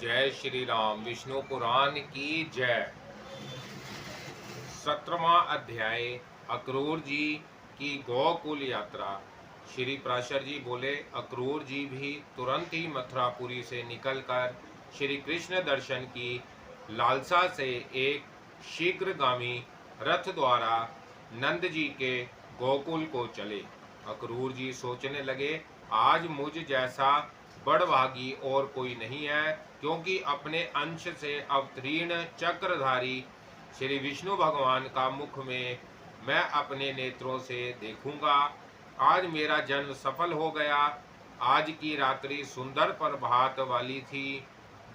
जय श्री राम। विष्णु पुराण की जय। 17वां अध्याय। अक्रूर जी की गोकुल यात्रा। श्री पराशर जी बोले, अक्रूर जी भी तुरंत ही मथुरापुरी से निकलकर श्री कृष्ण दर्शन की लालसा से एक शीघ्रगामी रथ द्वारा नंद जी के गोकुल को चले। अक्रूर जी सोचने लगे, आज मुझ जैसा बड़भागी और कोई नहीं है, क्योंकि अपने अंश से अवतीर्ण चक्रधारी श्री विष्णु भगवान का मुख में मैं अपने नेत्रों से देखूंगा। आज मेरा जन्म सफल हो गया। आज की रात्रि सुंदर प्रभात वाली थी,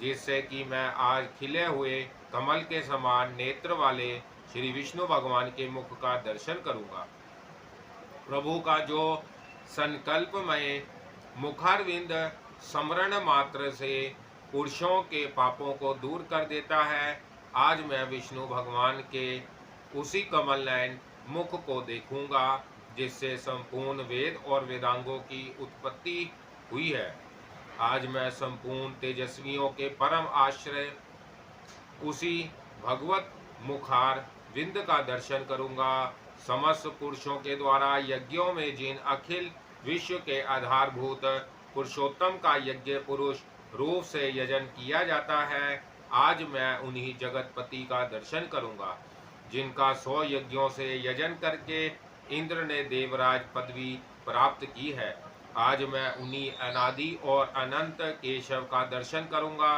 जिससे कि मैं आज खिले हुए कमल के समान नेत्र वाले श्री विष्णु भगवान के मुख का दर्शन करूंगा। प्रभु का जो संकल्पमय मुखारविंद स्मरण मात्र से पुरुषों के पापों को दूर कर देता है, आज मैं विष्णु भगवान के उसी कमल नयन मुख को देखूंगा जिससे संपूर्ण वेद और वेदांगों की उत्पत्ति हुई है। आज मैं संपूर्ण तेजस्वियों के परम आश्रय उसी भगवत मुखार विंद का दर्शन करूंगा। समस्त पुरुषों के द्वारा यज्ञों में जिन अखिल विश्व के आधारभूत पुरुषोत्तम का यज्ञ पुरुष रूप से यजन किया जाता है, आज मैं उन्हीं जगतपति का दर्शन करूंगा जिनका 100 यज्ञों से यजन करके इंद्र ने देवराज पदवी प्राप्त की है। आज मैं उन्हीं अनादि और अनंत केशव का दर्शन करूंगा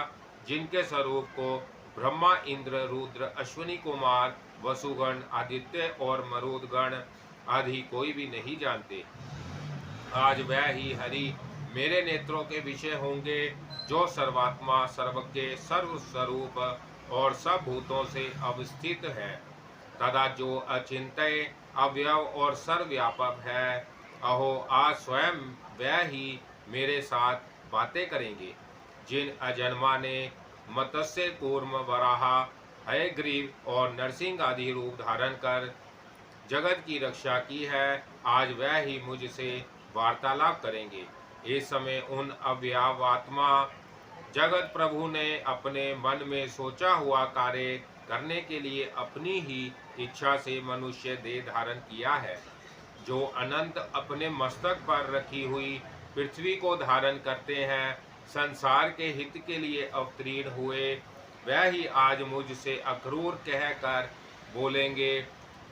जिनके स्वरूप को ब्रह्मा, इंद्र, रुद्र, अश्विनी कुमार, वसुगण, आदित्य और मरुदगण आदि कोई भी नहीं जानते। आज वह ही हरि मेरे नेत्रों के विषय होंगे जो सर्वात्मा, सर्वज्ञ, सर्वस्वरूप और सब भूतों से अवस्थित है, तथा जो अचिंत्य, अव्यव और सर्वव्यापक है। अहो, आज स्वयं वह ही मेरे साथ बातें करेंगे। जिन अजन्मा ने मत्स्य, कूर्म, वराहा, हयग्रीव और नरसिंह आदि रूप धारण कर जगत की रक्षा की है, आज वह ही मुझसे वार्तालाप करेंगे। इस समय उन अव्ययात्मा जगत प्रभु ने अपने मन में सोचा हुआ कार्य करने के लिए अपनी ही इच्छा से मनुष्य देह धारण किया है। जो अनंत अपने मस्तक पर रखी हुई पृथ्वी को धारण करते हैं, संसार के हित के लिए अवतीर्ण हुए, वह ही आज मुझसे अक्रूर कहकर बोलेंगे,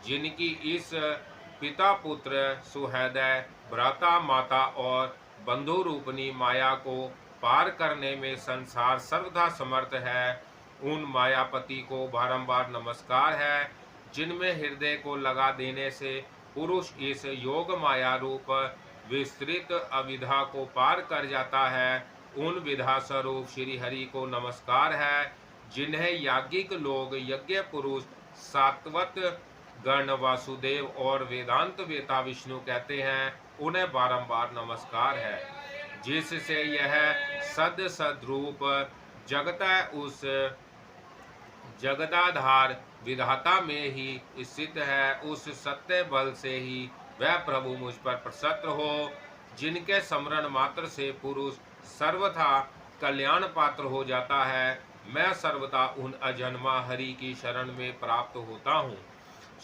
जिनकी इस पिता, पुत्र, सुहृदय, भ्राता, माता और बंधु रूपनी माया को पार करने में संसार सर्वदा समर्थ है, उन मायापति को बारंबार नमस्कार है। जिनमें हृदय को लगा देने से पुरुष इस योग माया रूप विस्तृत अविधा को पार कर जाता है, उन विधा स्वरूप श्री हरि को नमस्कार है। जिन्हें याज्ञिक लोग यज्ञ पुरुष, सात्वत गण, वासुदेव और वेदांत वेता विष्णु कहते हैं, उन्हें बारंबार नमस्कार है। जिससे यह सद सद्रूप जगत उस जगदाधार विधाता में ही स्थित है, उस सत्य बल से ही वह प्रभु मुझ पर प्रसन्न हो, जिनके स्मरण मात्र से पुरुष सर्वथा कल्याण पात्र हो जाता है। मैं सर्वथा उन अजन्मा हरि की शरण में प्राप्त होता हूँ।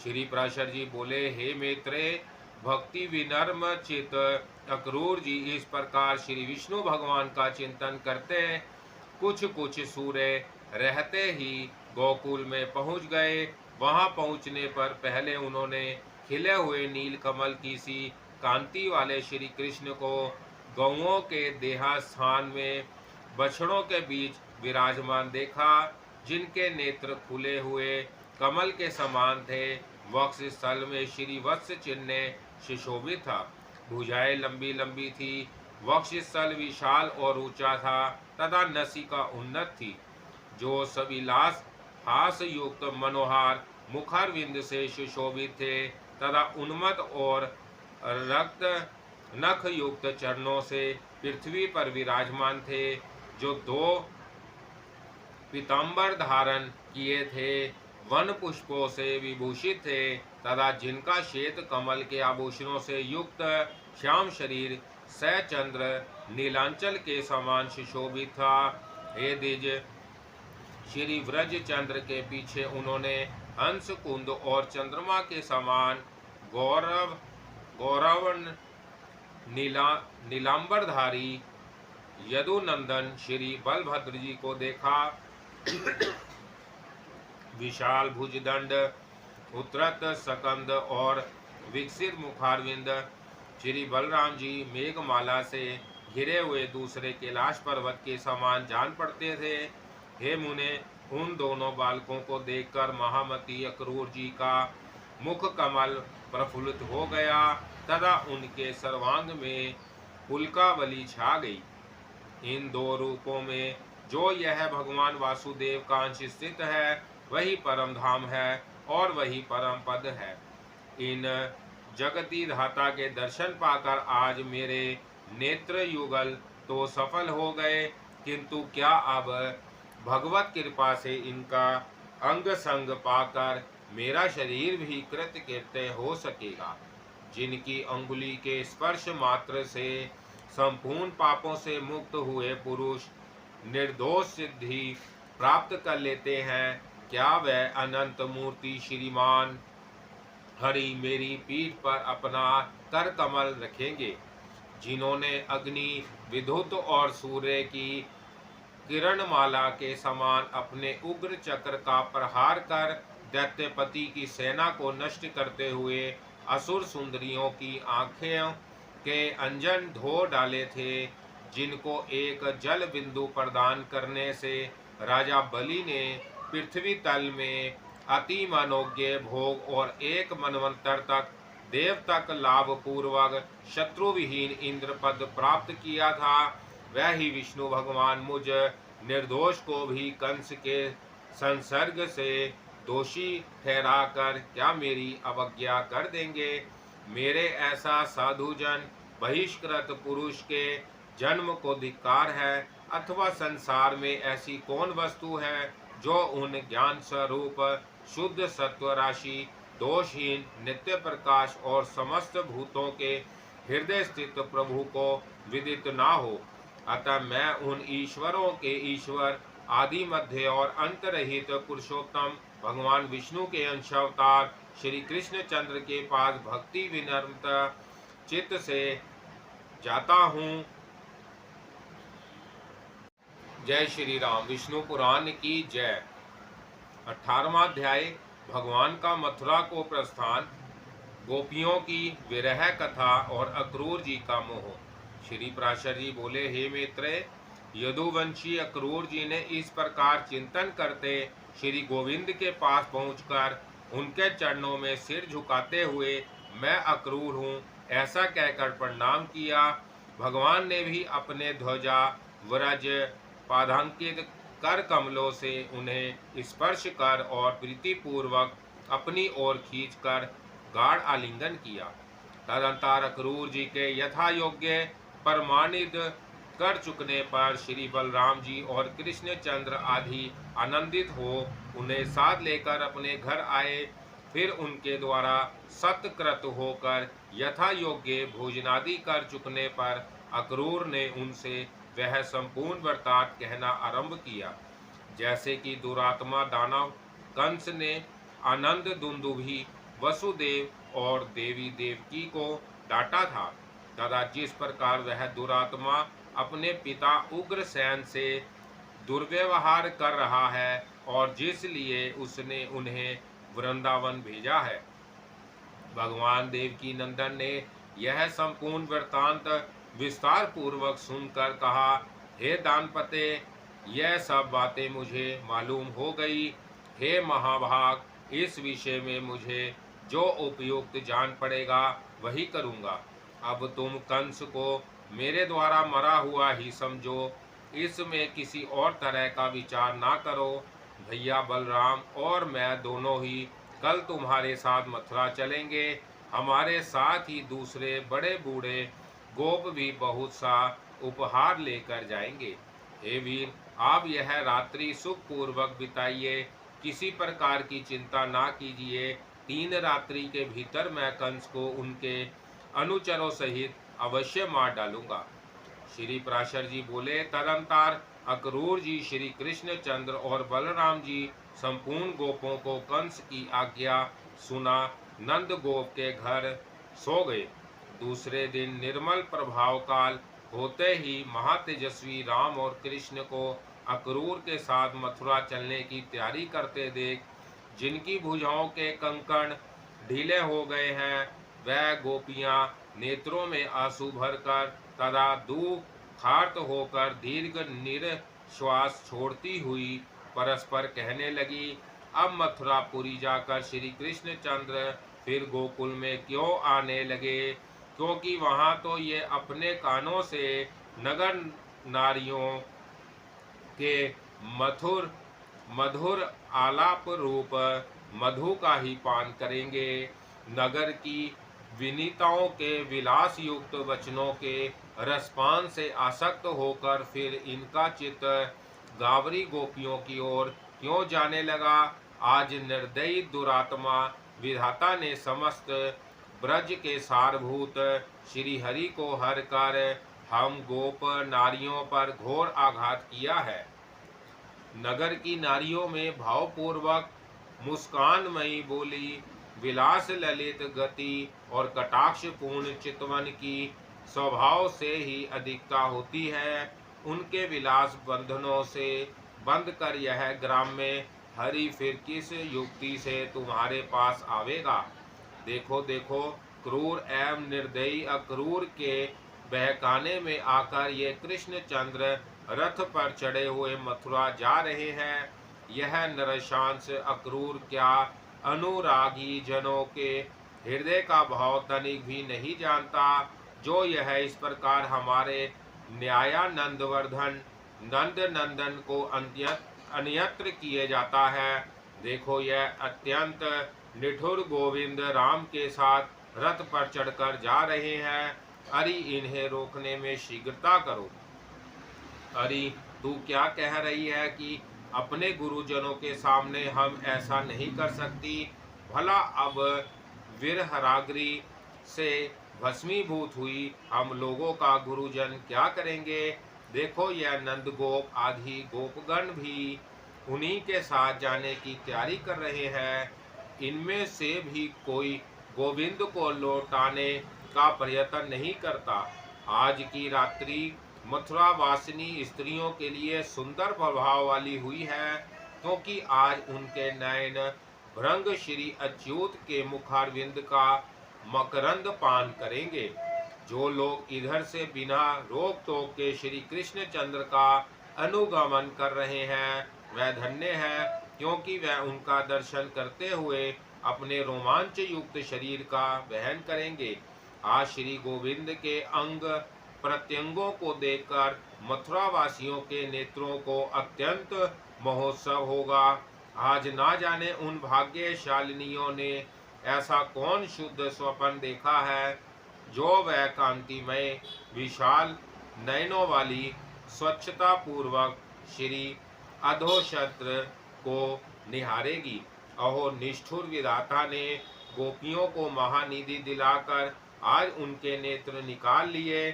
श्री पराशर जी बोले, हे मित्रे, भक्ति विनम्र चित अक्रूर जी इस प्रकार श्री विष्णु भगवान का चिंतन करते कुछ कुछ सूर्य रहते ही गोकुल में पहुंच गए। वहां पहुंचने पर पहले उन्होंने खिले हुए नील कमल की सी कांति वाले श्री कृष्ण को गौओं के देहा स्थान में बछड़ों के बीच विराजमान देखा, जिनके नेत्र खुले हुए कमल के समान थे। वक्ष स्थल में श्री वत्स चिन्ह सुशोभित था। भुजाएं लंबी लंबी थी। वक्ष स्थल विशाल और ऊंचा था तथा नसिका उन्नत थी। जो सविलास हास युक्त मनोहार मुखारविंद से सुशोभित थे तथा उन्मत्त और रक्त नख युक्त चरणों से पृथ्वी पर विराजमान थे। जो 2 पीताम्बर धारण किए थे, वन पुष्पों से विभूषित थे तथा जिनका श्वेत कमल के आभूषणों से युक्त श्याम शरीर सचंद्र नीलांचल के समान सुशोभित था। हे द्विज, श्री व्रज चंद्र के पीछे उन्होंने हंस कुंद और चंद्रमा के समान गौरव गौरव नीला नीलांबरधारी यदुनंदन श्री बलभद्र जी को देखा। विशाल भुजदंड, उत्रत सकंद और विकसित मुखारविंद श्री बलराम जी मेघमाला से घिरे हुए दूसरे कैलाश पर्वत के समान जान पड़ते थे। हे मुने, उन दोनों बालकों को देखकर महामती अक्रूर जी का मुख कमल प्रफुल्लित हो गया तथा उनके सर्वांग में पुलकावली छा गई। इन दो रूपों में जो यह भगवान वासुदेव का अंश स्थित है वही परम धाम है और वही परम पद है। इन जगती धाता के दर्शन पाकर आज मेरे नेत्र युगल तो सफल हो गए, किंतु क्या अब भगवत कृपा से इनका अंग संग पाकर मेरा शरीर भी कृतकृत्य हो सकेगा। जिनकी अंगुली के स्पर्श मात्र से संपूर्ण पापों से मुक्त हुए पुरुष निर्दोष सिद्धि प्राप्त कर लेते हैं, क्या वह अनंत मूर्ति श्रीमान हरि मेरी पीठ पर अपना कर कमल रखेंगे? जिन्होंने अग्नि, विद्युत और सूर्य की किरणमाला के समान अपने उग्र चक्र का प्रहार कर दैत्यपति की सेना को नष्ट करते हुए असुर सुंदरियों की आंखें के अंजन धो डाले थे, जिनको एक जल बिंदु प्रदान करने से राजा बलि ने पृथ्वी तल में अति मनोज्ञ भोग और एक मनवंतर तक देव तक लाभ पूर्वक शत्रु विहीन इंद्र पद प्राप्त किया था, वह ही विष्णु भगवान मुझ निर्दोष को भी कंस के संसर्ग से दोषी ठहराकर क्या मेरी अवज्ञा कर देंगे? मेरे ऐसा साधुजन बहिष्कृत पुरुष के जन्म को धिक्कार है, अथवा संसार में ऐसी कौन वस्तु है जो उन ज्ञान स्वरूप शुद्ध सत्व राशि दोषहीन नित्य प्रकाश और समस्त भूतों के हृदय स्थित प्रभु को विदित ना हो। अतः मैं उन ईश्वरों के ईश्वर आदि मध्य और अंत रहित पुरुषोत्तम भगवान विष्णु के अंश अवतार श्री कृष्ण चंद्र के पास भक्ति विनम्रता चित्त से जाता हूँ। जय श्री राम। विष्णु पुराण की जय। 18वां अध्याय भगवान का मथुरा को प्रस्थान, गोपियों की विरह कथा और अक्रूर जी का मोह। श्री पराशर जी बोले, हे मित्र, यदुवंशी अक्रूर जी ने इस प्रकार चिंतन करते श्री गोविंद के पास पहुंचकर उनके चरणों में सिर झुकाते हुए मैं अक्रूर हूँ ऐसा कहकर प्रणाम किया। भगवान ने भी अपने ध्वजा व्रज पादांकित कर कमलों से उन्हें स्पर्श कर और प्रीतिपूर्वक अपनी ओर खींचकर गाढ़ आलिंगन किया। तदंतर अक्रूर जी के यथा योग्य प्रमाणित कर चुकने पर श्री बलराम जी और कृष्ण चंद्र आदि आनंदित हो उन्हें साथ लेकर अपने घर आए। फिर उनके द्वारा सत्कृत होकर यथा योग्य भोजनादि कर चुकने पर अक्रूर ने उनसे वह संपूर्ण वृत्तांत कहना आरंभ किया, जैसे कि दुरात्मा दानव कंस ने आनंद दुंदुभी वसुदेव और देवी देवकी को डांटा था, तथा जिस प्रकार वह दुरात्मा अपने पिता उग्रसेन से दुर्व्यवहार कर रहा है और जिसलिए उसने उन्हें वृंदावन भेजा है। भगवान देवकी नंदन ने यह संपूर्ण वृत्तांत विस्तार पूर्वक सुनकर कहा, हे दानपते, यह सब बातें मुझे मालूम हो गई। हे महाभाग, इस विषय में मुझे जो उपयुक्त जान पड़ेगा वही करूँगा। अब तुम कंस को मेरे द्वारा मरा हुआ ही समझो, इसमें किसी और तरह का विचार ना करो। भैया बलराम और मैं दोनों ही कल तुम्हारे साथ मथुरा चलेंगे। हमारे साथ ही दूसरे बड़े बूढ़े गोप भी बहुत सा उपहार लेकर जाएंगे। हे वीर, आप यह रात्रि सुख पूर्वक बिताइए, किसी प्रकार की चिंता ना कीजिए। 3 रात्रि के भीतर मैं कंस को उनके अनुचरों सहित अवश्य मार डालूंगा। श्री पराशर जी बोले, तदंतर अक्रूर जी, श्री कृष्ण चंद्र और बलराम जी संपूर्ण गोपों को कंस की आज्ञा सुना नंद गोप के घर सो गए। दूसरे दिन निर्मल प्रभाव काल होते ही महातेजस्वी राम और कृष्ण को अक्रूर के साथ मथुरा चलने की तैयारी करते देख, जिनकी भुजाओं के कंकण ढीले हो गए हैं, वह गोपियां नेत्रों में आंसू भरकर तथा दुखार्त होकर दीर्घ निश्वास छोड़ती हुई परस्पर कहने लगी, अब मथुरापुरी जाकर श्री कृष्ण चंद्र फिर गोकुल में क्यों आने लगे, क्योंकि वहां तो ये अपने कानों से नगर नारियों के मधुर मधुर आलाप रूप मधु का ही पान करेंगे। नगर की विनीताओं के विलास युक्त वचनों के रसपान से आसक्त होकर फिर इनका चित्त गावरी गोपियों की ओर क्यों जाने लगा। आज निर्दयी दुरात्मा विधाता ने समस्त ब्रज के सारभूत श्री हरि को हर कर हम गोप नारियों पर घोर आघात किया है। नगर की नारियों में भावपूर्वक मुस्कानमयी बोली, विलास ललित गति और कटाक्ष पूर्ण चितवन की स्वभाव से ही अधिकता होती है। उनके विलास बंधनों से बंध कर यह ग्राम में हरि फिर किस युक्ति से तुम्हारे पास आवेगा। देखो देखो, क्रूर एवं निर्दयी अक्रूर के बहकाने में आकर ये कृष्णचंद्र रथ पर चढ़े हुए मथुरा जा रहे हैं। यह नरशांस अक्रूर क्या अनुरागी जनों के हृदय का भाव तनिक भी नहीं जानता, जो यह इस प्रकार हमारे न्यायानंदवर्धन नंद नंदन को अन्यत्र किए जाता है। देखो, यह अत्यंत निठुर गोविंद राम के साथ रथ पर चढ़कर जा रहे हैं। अरे, इन्हें रोकने में शीघ्रता करो। अरे, तू क्या कह रही है कि अपने गुरुजनों के सामने हम ऐसा नहीं कर सकती। भला अब वीरहराग्री से भस्मीभूत हुई हम लोगों का गुरुजन क्या करेंगे। देखो, यह नंद गोप आदि गोपगण भी उन्हीं के साथ जाने की तैयारी कर रहे हैं। इनमें से भी कोई गोविंद को लौटाने का प्रयत्न नहीं करता। आज की रात्रि मथुरा वासिनी स्त्रियों के लिए सुंदर प्रभाव वाली हुई है, क्योंकि आज उनके नयन भृंग श्री अच्युत के मुखारविंद का मकरंद पान करेंगे। जो लोग इधर से बिना रोक टोक के श्री कृष्ण चंद्र का अनुगमन कर रहे हैं, वह धन्य है, क्योंकि वह उनका दर्शन करते हुए अपने रोमांच युक्त शरीर का वहन करेंगे। आज श्री गोविंद के अंग प्रत्यंगों को देखकर मथुरा वासियों के नेत्रों को अत्यंत महोत्सव होगा। आज ना जाने उन भाग्यशालिनियों ने ऐसा कौन शुद्ध स्वप्न देखा है, जो वह कांतिमय विशाल नयनों वाली स्वच्छता पूर्वक श्री अधोक्षत्र को निहारेगी। अहो, निष्ठुर विधाता ने गोपियों को महानिधि दिलाकर आज उनके नेत्र निकाल लिए।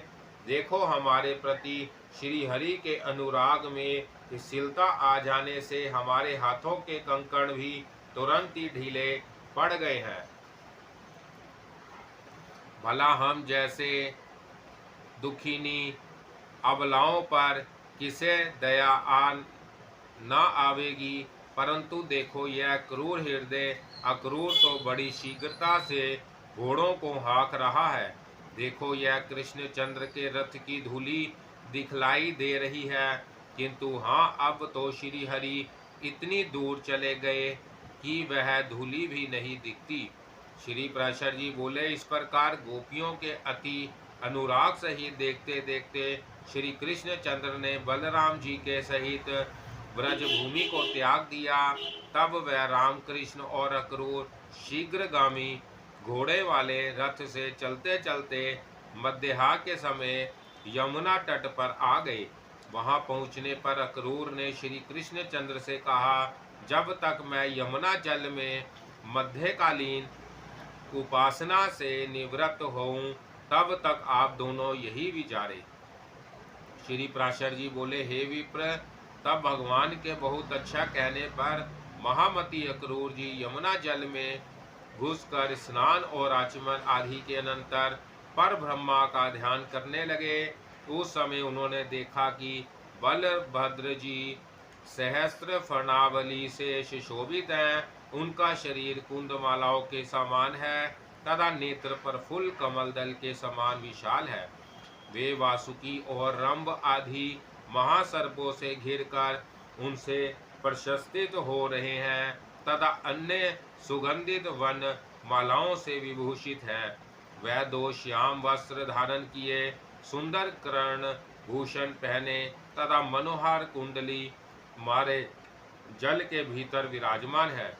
देखो, हमारे प्रति श्री हरि के अनुराग में शिथिलता आ जाने से हमारे हाथों के कंकण भी तुरंत ही ढीले पड़ गए हैं। भला हम जैसे दुखिनी अबलाओं पर किसे दया न आवेगी, परंतु देखो, यह क्रूर हृदय अक्रूर तो बड़ी शीघ्रता से घोड़ों को हाँक रहा है। देखो, यह कृष्ण चंद्र के रथ की धूली दिखलाई दे रही है, किंतु हाँ, अब तो श्री हरि इतनी दूर चले गए कि वह धूली भी नहीं दिखती। श्री प्राशर जी बोले, इस प्रकार गोपियों के अति अनुराग सहित देखते देखते श्री कृष्ण चंद्र ने बलराम जी के सहित ब्रज भूमि को त्याग दिया। तब वह रामकृष्ण और अक्रूर शीघ्रगामी घोड़े वाले रथ से चलते चलते मध्याह्न के समय यमुना तट पर आ गए। वहां पहुंचने पर अक्रूर ने श्री कृष्ण चंद्र से कहा, जब तक मैं यमुना जल में मध्यकालीन उपासना से निवृत्त होऊं, तब तक आप दोनों यही विचारे। श्री प्राशर जी बोले, हे विप्र, तब भगवान के बहुत अच्छा कहने पर महामती अक्रूर जी यमुना जल में घुसकर स्नान और आचमन आदि के अनंतर पर ब्रह्मा का ध्यान करने लगे। उस समय उन्होंने देखा कि बलभद्र जी सहस्त्र फर्णावली से सुशोभित हैं। उनका शरीर कुंदमालाओं के समान है तथा नेत्र पर फुल कमल दल के समान विशाल है। वे वासुकी और रंभ आदि महासर्पों से घिरकर उनसे प्रशस्तित हो रहे हैं तथा अन्य सुगंधित वन मालाओं से विभूषित है। वह दो श्याम वस्त्र धारण किए, सुंदर कर्ण भूषण पहने तथा मनोहर कुंडली मारे जल के भीतर विराजमान है।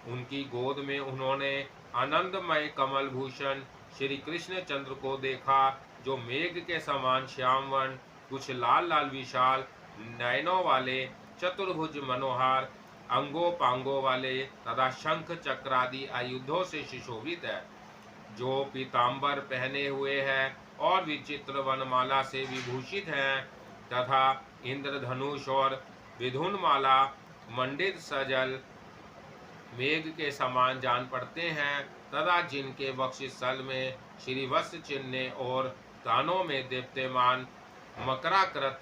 उनकी गोद में उन्होंने आनंदमय कमल भूषण श्री कृष्ण चंद्र को देखा, जो मेघ के समान श्यामवन, कुछ लाल लाल विशाल नयनों वाले, चतुर्भुज मनोहर अंगों पांगों वाले तथा शंख चक्रादि आयुधों से सुशोभित है, जो पीतांबर पहने हुए है और विचित्र वनमाला से विभूषित है तथा इंद्रधनुष और विधुनमाला मंडित सजल मेघ के समान जान पड़ते हैं तथा जिनके वक्षस्थल में श्रीवत्स चिन्ह और कानों में दीप्यमान मकराकृत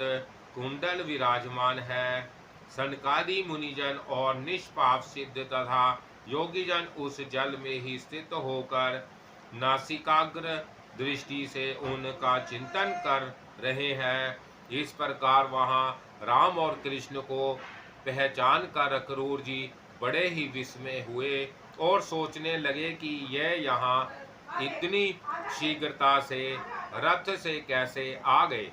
कुंडल विराजमान है। सनकादि मुनिजन और निष्पाप सिद्ध तथा योगीजन उस जल में ही स्थित होकर नासिकाग्र दृष्टि से उनका चिंतन कर रहे हैं। इस प्रकार वहाँ राम और कृष्ण को पहचान कर अक्रूर जी बड़े ही विस्मय हुए और सोचने लगे कि यह यहाँ इतनी शीघ्रता से रथ से कैसे आ गए।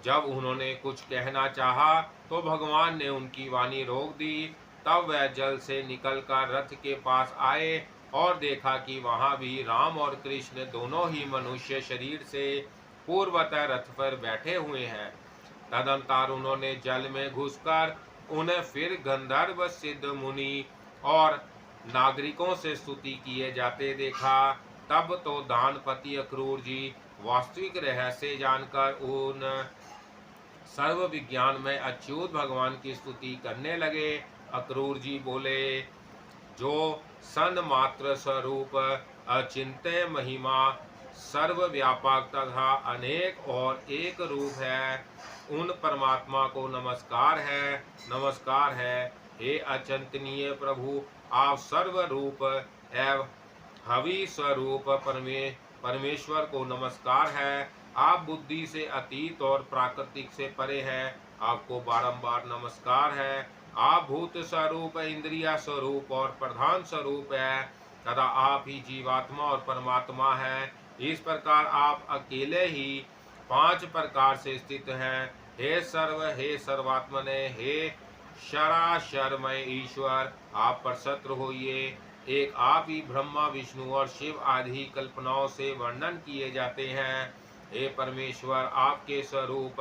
जब उन्होंने कुछ कहना चाहा तो भगवान ने उनकी वाणी रोक दी। तब वह जल से निकलकर रथ के पास आए और देखा कि वहाँ भी राम और कृष्ण दोनों ही मनुष्य शरीर से पूर्वतः रथ पर बैठे हुए हैं। तदंतर उन्होंने जल में घुसकर उन्हें फिर गंधर्व सिद्ध मुनि और नागरिकों से स्तुति किए जाते देखा। तब तो दानपति अक्रूर जी वास्तविक रहस्य जानकर उन सर्व विज्ञान में अच्युत भगवान की स्तुति करने लगे। अक्रूर जी बोले, जो सन मात्र स्वरूप अचिंत्य महिमा सर्वव्यापक तथा अनेक और एक रूप है, उन परमात्मा को नमस्कार है, नमस्कार है। हे अचिंतनीय प्रभु, आप सर्व रूप एवं हवि स्वरूप परमेश्वर को नमस्कार है। आप बुद्धि से अतीत और प्राकृतिक से परे हैं, आपको बारंबार नमस्कार है। आप भूत स्वरूप, इंद्रिया स्वरूप और प्रधान स्वरूप है तथा आप ही जीवात्मा और परमात्मा है। इस प्रकार आप अकेले ही 5 प्रकार से स्थित हैं। हे सर्वात्मने, हे शराशरमय ईश्वर, आप पर शत्र होइए। एक आप ही ब्रह्मा विष्णु और शिव आदि कल्पनाओं से वर्णन किए जाते हैं। हे परमेश्वर, आपके स्वरूप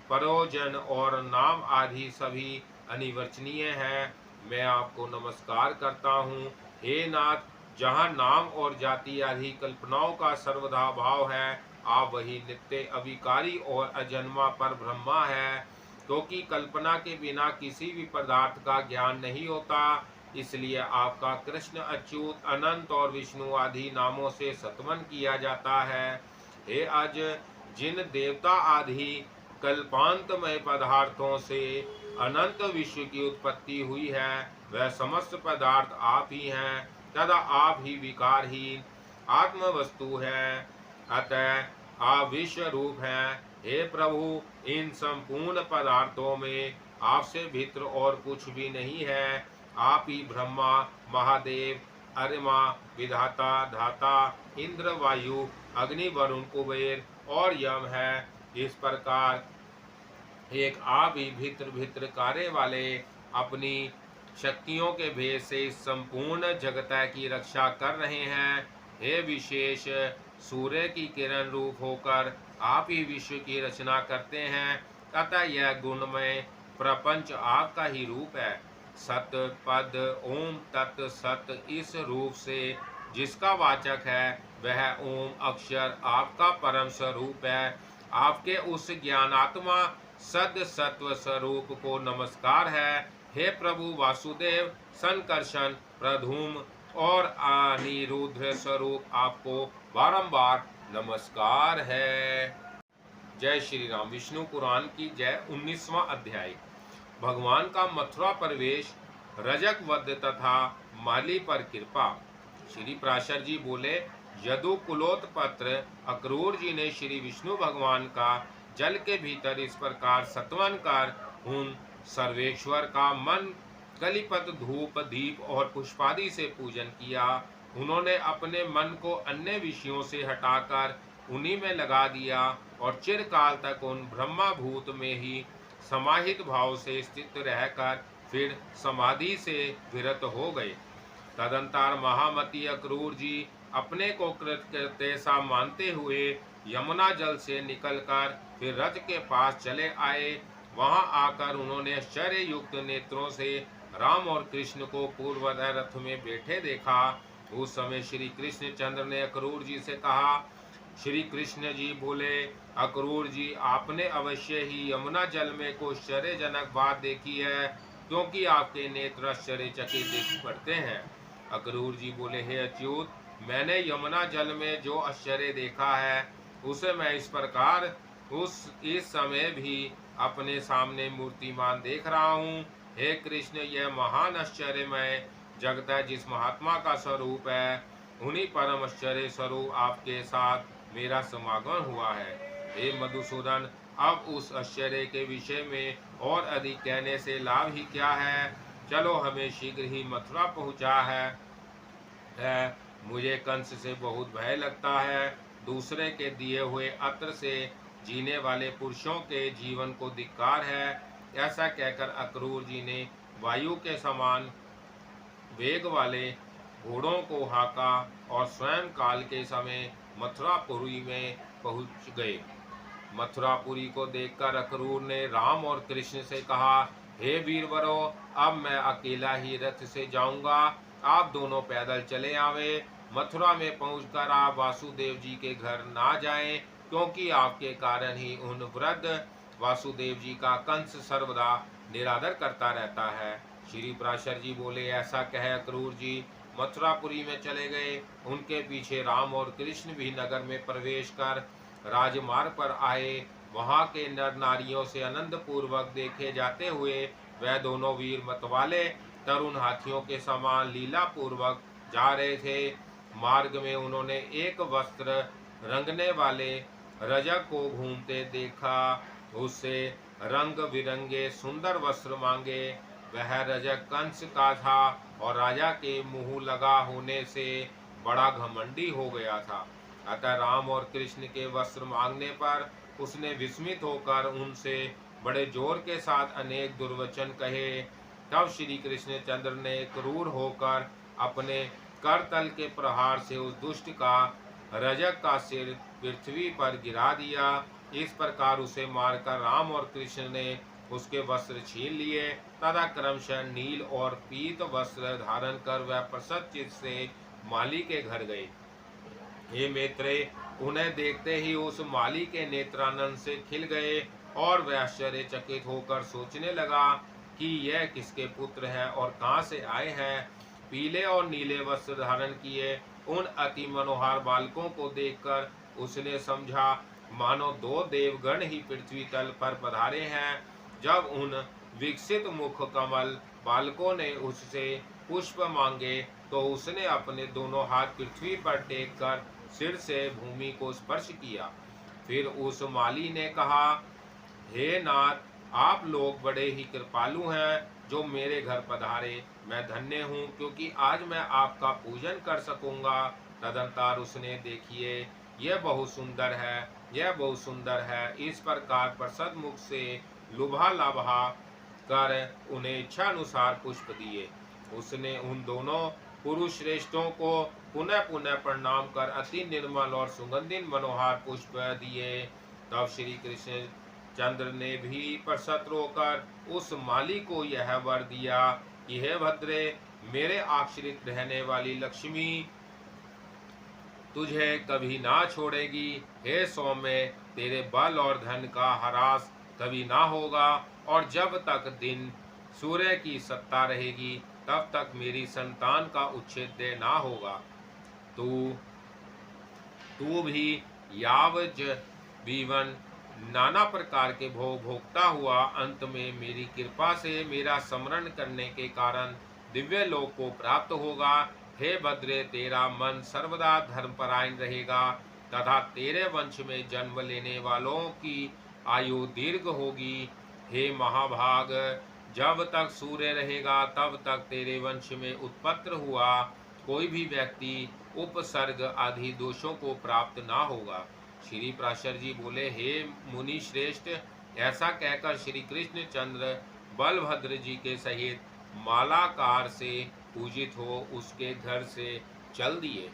परोजन और नाम आदि सभी अनिवर्चनीय हैं। मैं आपको नमस्कार करता हूँ। हे नाथ, जहाँ नाम और जाति आदि कल्पनाओं का सर्वदा भाव है, आप वही नित्य अविकारी और अजन्मा पर ब्रह्मा है। क्योंकि कल्पना के बिना किसी भी पदार्थ का ज्ञान नहीं होता, इसलिए आपका कृष्ण, अच्युत, अनंत और विष्णु आदि नामों से सत्वन किया जाता है। हे अज, जिन देवता आदि कल्पांतमय पदार्थों से अनंत विश्व की उत्पत्ति हुई है, वह समस्त पदार्थ आप ही हैं तथा आप ही विकारहीन आत्म वस्तु है। अतः आप विश्व रूप हैं। हे प्रभु, इन संपूर्ण पदार्थों में आपसे भित्र और कुछ भी नहीं है। आप ही ब्रह्मा, महादेव, अरिमा, विधाता, धाता, इंद्र, वायु, अग्नि, वरुण, कुबेर और यम है। इस प्रकार एक आप ही भित्र कार्य वाले अपनी शक्तियों के भेद से इस संपूर्ण जगत की रक्षा कर रहे हैं। हे विशेष सूर्य की किरण रूप होकर आप ही विश्व की रचना करते हैं तथा यह गुणमय प्रपंच आपका ही रूप है। सत पद ओम तत् सत, इस रूप से जिसका वाचक है वह ओम अक्षर आपका परम स्वरूप है। आपके उस ज्ञानात्मा सद सत्व स्वरूप को नमस्कार है। हे प्रभु वासुदेव, संकर्षण, प्रधूम और अनिरुद्ध स्वरूप आपको बारंबार नमस्कार है। जय श्री राम। विष्णु पुराण की जय। 19वां अध्याय। भगवान का मथुरा प्रवेश, रजक वध तथा माली पर कृपा। श्री प्राशर जी बोले, यदु कुलोत्पत्र अक्रूर जी ने श्री विष्णु भगवान का जल के भीतर इस प्रकार सत्वन कर उन सर्वेश्वर का मन कलिपत धूप दीप और पुष्पादि से पूजन किया। उन्होंने अपने मन को अन्य विषयों से हटाकर उन्हीं में लगा दिया और चिरकाल तक उन ब्रह्मभूत में ही समाहित भाव से स्थित रहकर फिर समाधि से विरत हो गए। तदंतर महामती अक्रूर जी अपने को कृत्य सा मानते हुए यमुना जल से निकलकर फिर रथ के पास चले आए। वहां आकर उन्होंने आश्चर्य युक्त नेत्रों से राम और कृष्ण को पूर्वोदय रथ में बैठे देखा। उस समय श्री कृष्ण चंद्र ने अक्रूर जी से कहा। श्री कृष्ण जी बोले, अक्रूर जी, आपने अवश्य ही यमुना जल में कोई आश्चर्यजनक बात देखी है, क्योंकि आपके नेत्र आश्चर्यचकित दिख पड़ते हैं। अक्रूर जी बोले, हे अच्युत, मैंने यमुना जल में जो आश्चर्य देखा है उसे मैं इस प्रकार इस समय भी अपने सामने मूर्तिमान देख रहा हूँ। हे कृष्ण, यह महान आश्चर्यमय जगत है जिस महात्मा का स्वरूप है, उन्हीं परम आश्चर्य स्वरूप आपके साथ मेरा समागम हुआ है। हे मधुसूदन, अब उस आश्चर्य के विषय में और अधिक कहने से लाभ ही क्या है। चलो, हमें शीघ्र ही मथुरा पहुंचा है। मुझे कंस से बहुत भय लगता है। दूसरे के दिए हुए अत्र से जीने वाले पुरुषों के जीवन को धिक्कार है। ऐसा कहकर अक्रूर जी ने वायु के समान वेग वाले घोड़ों को हाका और स्वयं काल के समय मथुरापुरी में पहुंच गए। मथुरापुरी को देखकर अक्रूर ने राम और कृष्ण से कहा, हे वीरवरो, अब मैं अकेला ही रथ से जाऊंगा, आप दोनों पैदल चले आवे। मथुरा में पहुंचकर आप वासुदेव जी के घर ना जाएं, क्योंकि आपके कारण ही उन वृद्ध वासुदेव जी का कंस सर्वदा निरादर करता रहता है। श्री प्राशर जी बोले, ऐसा कह अक्रूर जी मथुरापुरी में चले गए। उनके पीछे राम और कृष्ण भी नगर में प्रवेश कर राजमार्ग पर आए। वहां के नर नारियों से आनंद पूर्वक देखे जाते हुए वह दोनों वीर मतवाले तरुण हाथियों के समान लीला पूर्वक जा रहे थे। मार्ग में उन्होंने एक वस्त्र रंगने वाले रजक को घूमते देखा। उससे रंग बिरंगे सुंदर वस्त्र मांगे। वह रजक कंस का था और राजा के मुंह लगा होने से बड़ा घमंडी हो गया था। अतः राम और कृष्ण के वस्त्र मांगने पर उसने विस्मित होकर उनसे बड़े जोर के साथ अनेक दुर्वचन कहे। तब श्री कृष्ण चंद्र ने क्रूर होकर अपने करतल के प्रहार से उस दुष्ट का रजक का सिर पृथ्वी पर गिरा दिया। इस प्रकार उसे मारकर राम और कृष्ण ने उसके वस्त्र छीन लिए तथा क्रमशः नील और पीत वस्त्र धारण कर वह प्रसन्नचित्त से माली के घर गए। हे मैत्रेय, उन्हें देखते ही उस माली के नेत्रानंद से खिल गए और वह आश्चर्यचकित होकर सोचने लगा कि यह किसके पुत्र हैं और कहाँ से आए हैं। पीले और नीले वस्त्र धारण किए उन अति मनोहर बालकों को देखकर उसने समझा मानो दो देवगण ही पृथ्वी तल पर पधारे हैं। जब उन विकसित मुख कमल बालकों ने उससे पुष्प मांगे तो उसने अपने दोनों हाथ पृथ्वी पर टेक कर सिर से भूमि को स्पर्श किया। फिर उस माली ने कहा, हे नाथ, आप लोग बड़े ही कृपालु हैं जो मेरे घर पधारे। मैं धन्य हूँ, क्योंकि आज मैं आपका पूजन कर सकूंगा। तदंतर उसने, देखिए, यह बहुत सुंदर है, यह बहुत सुंदर है, इस प्रकार प्रसन्न मुख से लुभा लाभा कर उन्हें इच्छा अनुसार पुष्प दिए। उसने उन दोनों पुरुष श्रेष्ठों को पुनः पुनः प्रणाम कर अति निर्मल और सुगंधित मनोहर पुष्प दिए। तब श्री कृष्ण चंद्र ने भी प्रसन्न होकर उस माली को यह वर दिया कि हे भद्रे, मेरे आश्रित रहने वाली लक्ष्मी तुझे कभी ना छोड़ेगी। हे सौम्य, तेरे बल और धन का ह्रास तभी ना होगा, और जब तक दिन सूर्य की सत्ता रहेगी तब तक मेरी संतान का उच्छेद ना होगा। तू तू भी यावज्जीवन नाना प्रकार के भोग भोगता हुआ अंत में मेरी कृपा से मेरा स्मरण करने के कारण दिव्य लोक को प्राप्त होगा। हे भद्रे, तेरा मन सर्वदा धर्मपरायण रहेगा तथा तेरे वंश में जन्म लेने वालों की आयु दीर्घ होगी। हे महाभाग, जब तक सूर्य रहेगा तब तक तेरे वंश में उत्पन्न हुआ कोई भी व्यक्ति उपसर्ग आदि दोषों को प्राप्त ना होगा। श्री प्राशर जी बोले, हे मुनि श्रेष्ठ, ऐसा कहकर श्री कृष्ण चंद्र बलभद्र जी के सहित मालाकार से पूजित हो उसके घर से चल दिए।